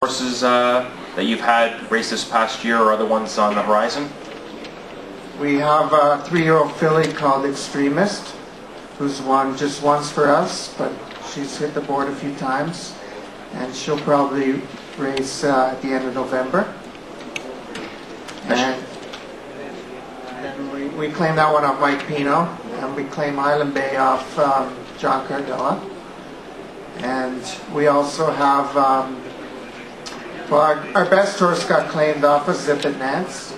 Horses that you've had race this past year or other ones on the horizon? We have a 3-year-old filly called Extremist, who's won just once for us, but she's hit the board a few times, and she'll probably race at the end of November. And we claim that one off Mike Pino, and we claim Island Bay off John Cardella. And we also have, well, our best horse got claimed off of Zip and Nance.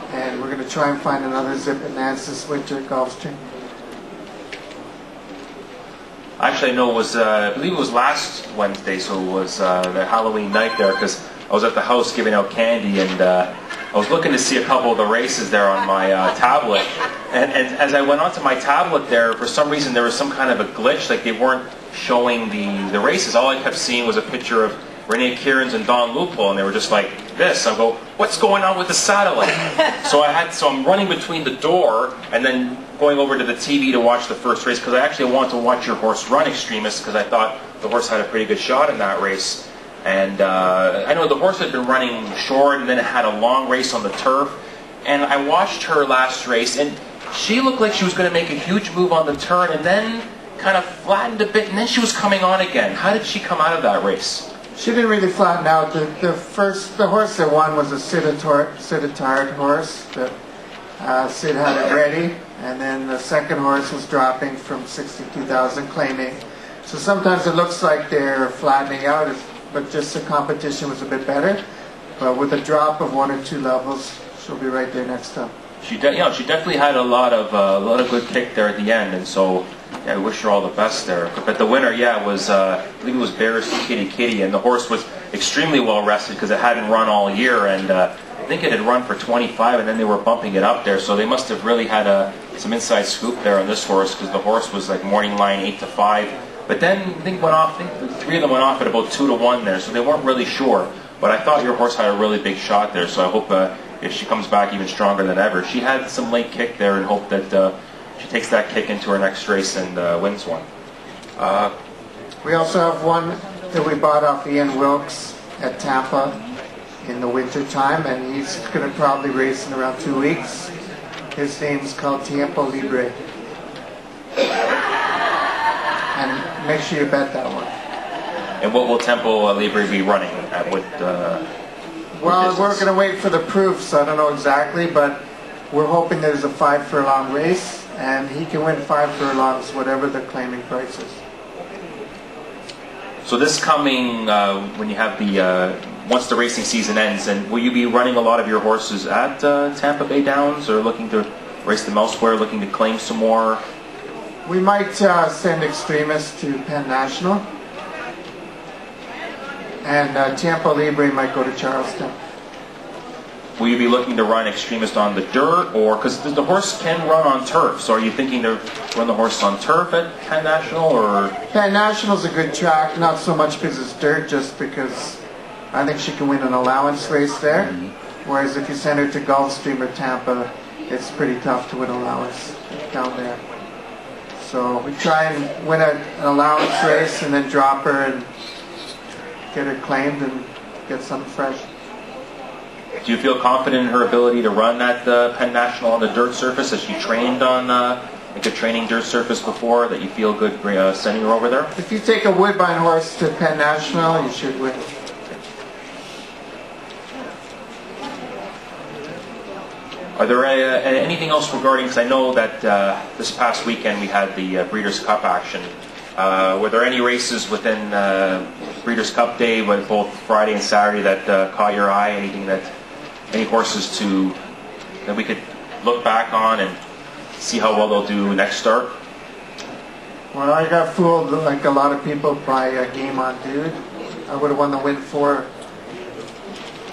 And we're going to try and find another Zip and Nance this winter at Gulfstream. Actually, I know it was, I believe it was last Wednesday, so it was the Halloween night there, because I was at the house giving out candy, and I was looking to see a couple of the races there on my tablet. And as I went onto my tablet there, for some reason there was some kind of a glitch, like they weren't showing the races. All I kept seeing was a picture of Renee Kieran's and Don Loophole, and they were just like this. I go, what's going on with the satellite? So I'm running between the door and then going over to the TV to watch the first race, because I actually wanted to watch your horse run Extremist, because I thought the horse had a pretty good shot in that race. And I know the horse had been running short, and then it had a long race on the turf. And I watched her last race, and she looked like she was going to make a huge move on the turn, and then kind of flattened a bit, and then she was coming on again. How did she come out of that race? She didn't really flatten out. The horse that won was a Sid-a-Tard horse that Sid had it ready, and then the second horse was dropping from 62,000 claiming. So sometimes it looks like they're flattening out, but just the competition was a bit better. But with a drop of 1 or 2 levels, she'll be right there next time. She definitely had a lot of good kick there at the end, and so yeah, I wish her all the best there. But the winner, yeah, was I believe it was Bears Kitty Kitty, and the horse was extremely well rested because it hadn't run all year, and I think it had run for 25, and then they were bumping it up there. So they must have really had some inside scoop there on this horse, because the horse was like morning line 8 to 5. But then I think 3 of them went off at about 2 to 1 there, so they weren't really sure. But I thought your horse had a really big shot there, so I hope if she comes back even stronger than ever. She had some late kick there, and hope that she takes that kick into her next race and wins one. We also have one that we bought off Ian Wilkes at Tampa in the winter time, and he's going to probably race in around 2 weeks. His name's called Tiempo Libre. And make sure you bet that one. And what will Tiempo Libre be running at? Well, we're going to wait for the proof, so I don't know exactly, but we're hoping there's a 5 furlong race, and he can win 5 furlongs, whatever the claiming price is. So this coming, when you have once the racing season ends, and will you be running a lot of your horses at Tampa Bay Downs, or looking to race them elsewhere, looking to claim some more? We might send Extremist to Penn National, and Tiempo Libre might go to Charleston. Will you be looking to run Extremist on the dirt, or because the horse can run on turf? So are you thinking to run the horse on turf at Penn National, or? Penn National's a good track, not so much because it's dirt, just because I think she can win an allowance race there. Whereas if you send her to Gulfstream or Tampa, it's pretty tough to win allowance down there. So we try and win an allowance race and then drop her and get her claimed and get something fresh. Do you feel confident in her ability to run at Penn National on the dirt surface? Has she trained on like a training dirt surface before, that you feel good sending her over there? If you take a Woodbine horse to Penn National, you should win. Are there anything else regarding, because I know that this past weekend we had the Breeders' Cup action. Were there any races within Breeders' Cup Day, both Friday and Saturday, that caught your eye? Any horses that we could look back on and see how well they'll do next start? Well, I got fooled, like a lot of people, by Game On Dude. I would have won the win 4.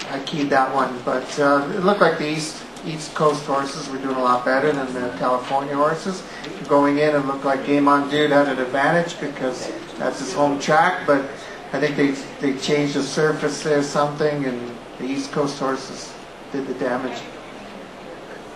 I keyed that one, but it looked like the East Coast horses were doing a lot better than the California horses. Going in, and looked like Game On Dude had an advantage because that's his home track, but I think they changed the surface there something, and the East Coast horses did the damage.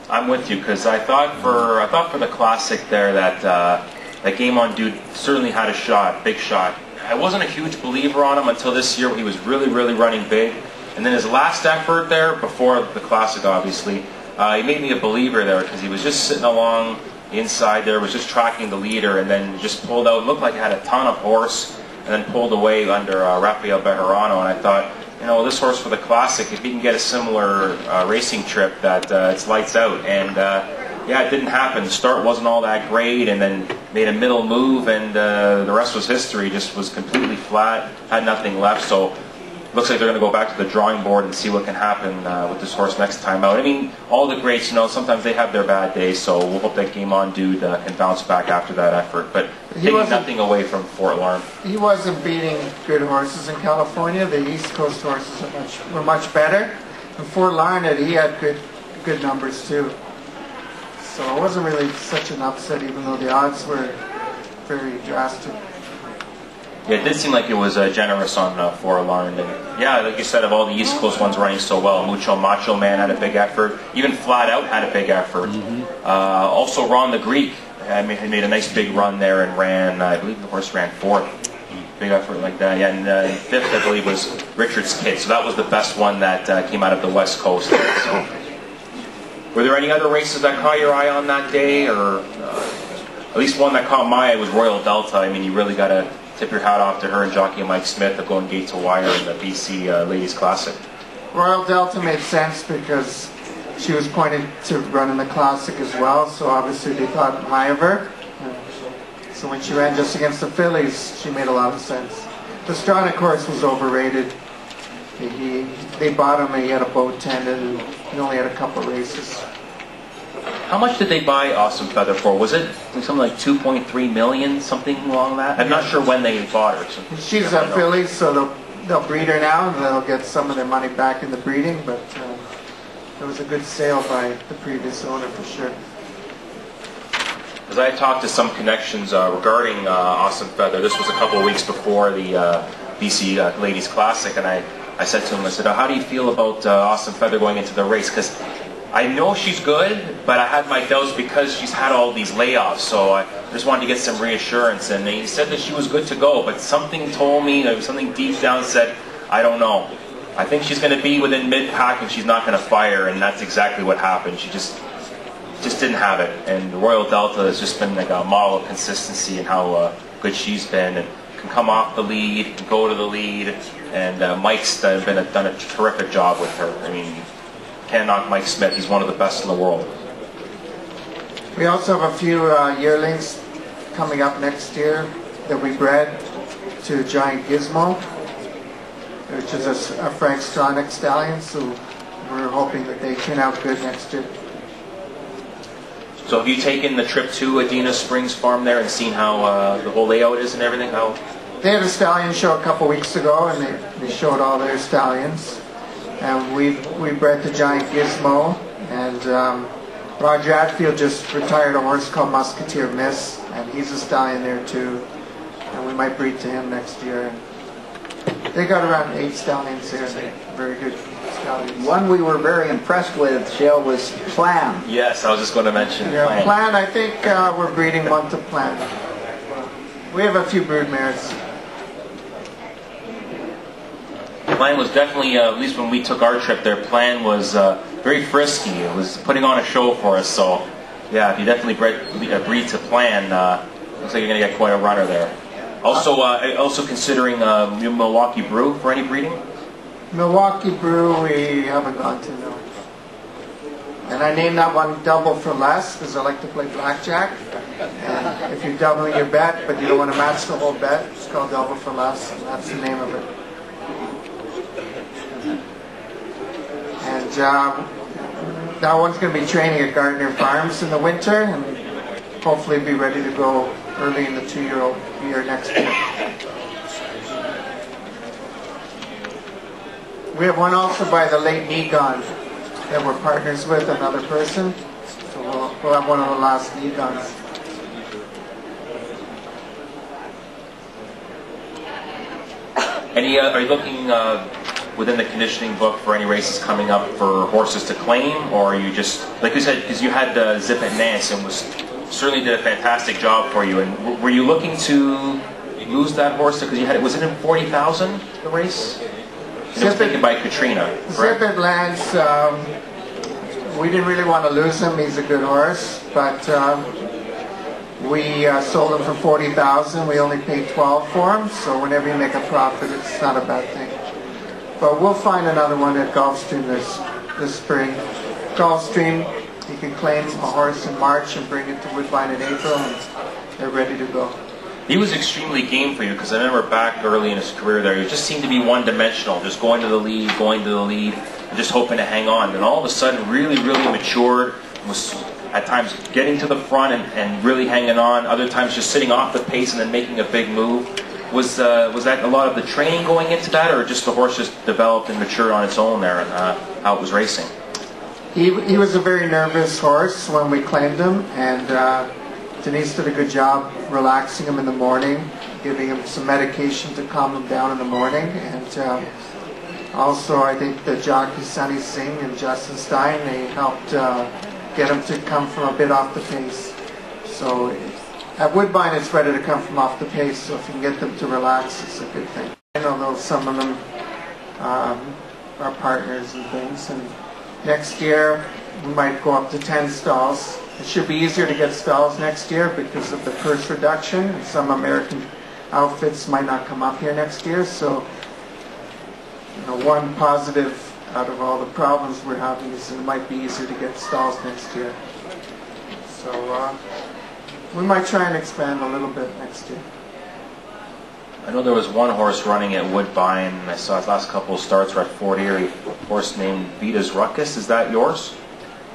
I'm with you, because I thought for the Classic there that Game On Dude certainly had a shot, big shot. I wasn't a huge believer on him until this year. He was really running big. And then his last effort there, before the Classic obviously, he made me a believer there because he was just sitting along the inside there, was just tracking the leader, and then just pulled out. It looked like he had a ton of horse, and then pulled away under Rafael Bejarano. And I thought, you know, this horse for the Classic, if he can get a similar racing trip, that it's lights out. And yeah, it didn't happen. The start wasn't all that great, and then made a middle move, and the rest was history. Just was completely flat, had nothing left. So looks like they're going to go back to the drawing board and see what can happen with this horse next time out. I mean, all the greats, you know, sometimes they have their bad days, so we'll hope that Game On Dude can bounce back after that effort. But taking nothing away from Fort Larn. He wasn't beating good horses in California. The East Coast horses were much better. In Fort Larn, he had good numbers too. So it wasn't really such an upset, even though the odds were very drastic. Yeah, it did seem like it was generous on Fort Larn. And yeah, like you said, of all the East Coast ones running so well, Mucho Macho Man had a big effort. Even Flat Out had a big effort. Also, Ron the Greek made a nice big run there and ran, I believe the horse ran fourth. Big effort like that. Yeah, and fifth, I believe, was Richard's Kid. So that was the best one that came out of the West Coast. So, were there any other races that caught your eye on that day? Or at least one that caught my eye was Royal Delta. I mean, you really got to tip your hat off to her and jockey Mike Smith of going gate to wire in the BC Ladies Classic. Royal Delta made sense because she was pointed to run in the Classic as well, so obviously they thought high of her. So when she ran just against the fillies, she made a lot of sense. Pastrana, of course, was overrated. They bought him and he had a boat tended and he only had a couple races. How much did they buy Awesome Feather for? Was it something like 2.3 million, something along that? I'm not sure when they bought her. She's a filly, so they'll breed her now and they'll get some of their money back in the breeding, but it was a good sale by the previous owner for sure. As I talked to some connections regarding Awesome Feather, this was a couple of weeks before the BC Ladies Classic, and I said to him, I said, how do you feel about Awesome Feather going into the race? Because I know she's good, but I had my doubts because she's had all these layoffs, so I just wanted to get some reassurance. And he said that she was good to go, but something told me, something deep down said, I don't know. I think she's going to be within mid-pack and she's not going to fire, and that's exactly what happened. She just didn't have it. And Royal Delta has just been like a model of consistency and how good she's been, and can come off the lead, go to the lead, and Mike's done a terrific job with her. I mean, can't knock Mike Smith. He's one of the best in the world. We also have a few yearlings coming up next year that we bred to Giant Gizmo, which is a Frank Stronach stallion, so we're hoping that they turn out good next year. So have you taken the trip to Adena Springs Farm there and seen how the whole layout is and everything? How they had a stallion show a couple weeks ago, and they showed all their stallions. And we bred the Giant Gizmo, and Roger Atfield just retired a horse called Musketeer Miss, and he's a stallion there too, and we might breed to him next year. They got around 8 stallions there, and they're very good stallions. One we were very impressed with, Shale, was Plan. Yes, I was just going to mention Plan. Plan, I think we're breeding one to Plan. We have a few brood mares. Plan was definitely, at least when we took our trip there, Plan was very frisky. It was putting on a show for us. So, yeah, if you definitely breed to Plan, looks like you're going to get quite a runner there. Also considering Milwaukee Brew for any breeding? Milwaukee Brew, we haven't gone to, no. And I named that one Double for Less because I like to play blackjack. And if you're doubling your bet, but you don't want to match the whole bet, it's called Double for Less, and that's the name of it. And that one's going to be training at Gardner Farms in the winter, and hopefully be ready to go early in the 2-year-old year next year. We have one also by the late Negon that we're partners with, another person. So we'll have one of the last Negons. Are you looking within the conditioning book for any races coming up for horses to claim, or are you just, like you said, because you had Zip at Nance and certainly did a fantastic job for you, and were you looking to lose that horse? Because you had, was it in 40,000, the race? And it was taken by Katrina, correct? Zip It Lance, we didn't really want to lose him. He's a good horse, but we sold him for 40,000. We only paid 12 for him, so whenever you make a profit, it's not a bad thing. But we'll find another one at Gulfstream this spring. Gulfstream, you can claim a horse in March and bring it to Woodbine in April, and they're ready to go. He was extremely game for you, because I remember back early in his career there, he just seemed to be one-dimensional, just going to the lead, and just hoping to hang on. And all of a sudden, really, really matured, was at times getting to the front and really hanging on, other times just sitting off the pace and then making a big move. Was that a lot of the training going into that, or just the horse just developed and matured on its own there and how it was racing? He was a very nervous horse when we claimed him, and Denise did a good job relaxing him in the morning, giving him some medication to calm him down in the morning, and also I think the jockey Sunny Singh and Justin Stein, they helped get him to come from a bit off the pace. So at Woodbine it's better to come from off the pace, so if you can get them to relax, it's a good thing. I know some of them are partners and things, and next year we might go up to 10 stalls. It should be easier to get stalls next year because of the purse reduction, and some American outfits might not come up here next year. So, you know, one positive out of all the problems we're having is it might be easier to get stalls next year. So we might try and expand a little bit next year. I know there was one horse running at Woodbine, and I saw his last couple of starts were at Fort Erie, a horse named Vita's Ruckus. Is that yours?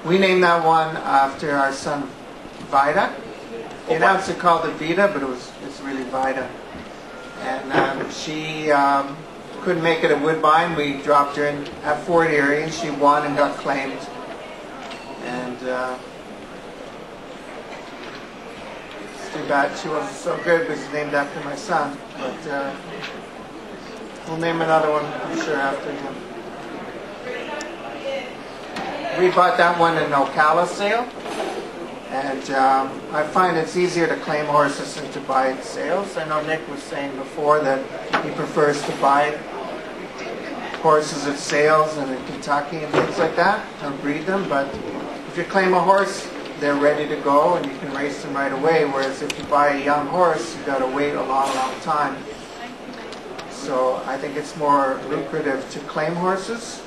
We named that one after our son Vida. The announcer called it Vita, but it's really Vida. And she couldn't make it at Woodbine. We dropped her in at Fort Erie, and she won and got claimed. And it's too bad she wasn't so good because it's named after my son. But we'll name another one, I'm sure, after him. We bought that one in Ocala sale, and I find it's easier to claim horses than to buy at sales. I know Nick was saying before that he prefers to buy horses at sales and in Kentucky and things like that, and breed them, but if you claim a horse, they're ready to go and you can race them right away, whereas if you buy a young horse, you've got to wait a long, long time. So I think it's more lucrative to claim horses.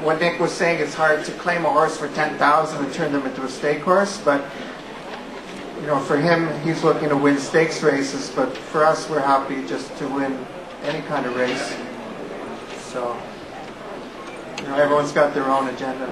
What Nick was saying, it's hard to claim a horse for $10,000 and turn them into a stake horse, but you know, for him, he's looking to win stakes races, but for us, we're happy just to win any kind of race. So, you know, everyone's got their own agenda.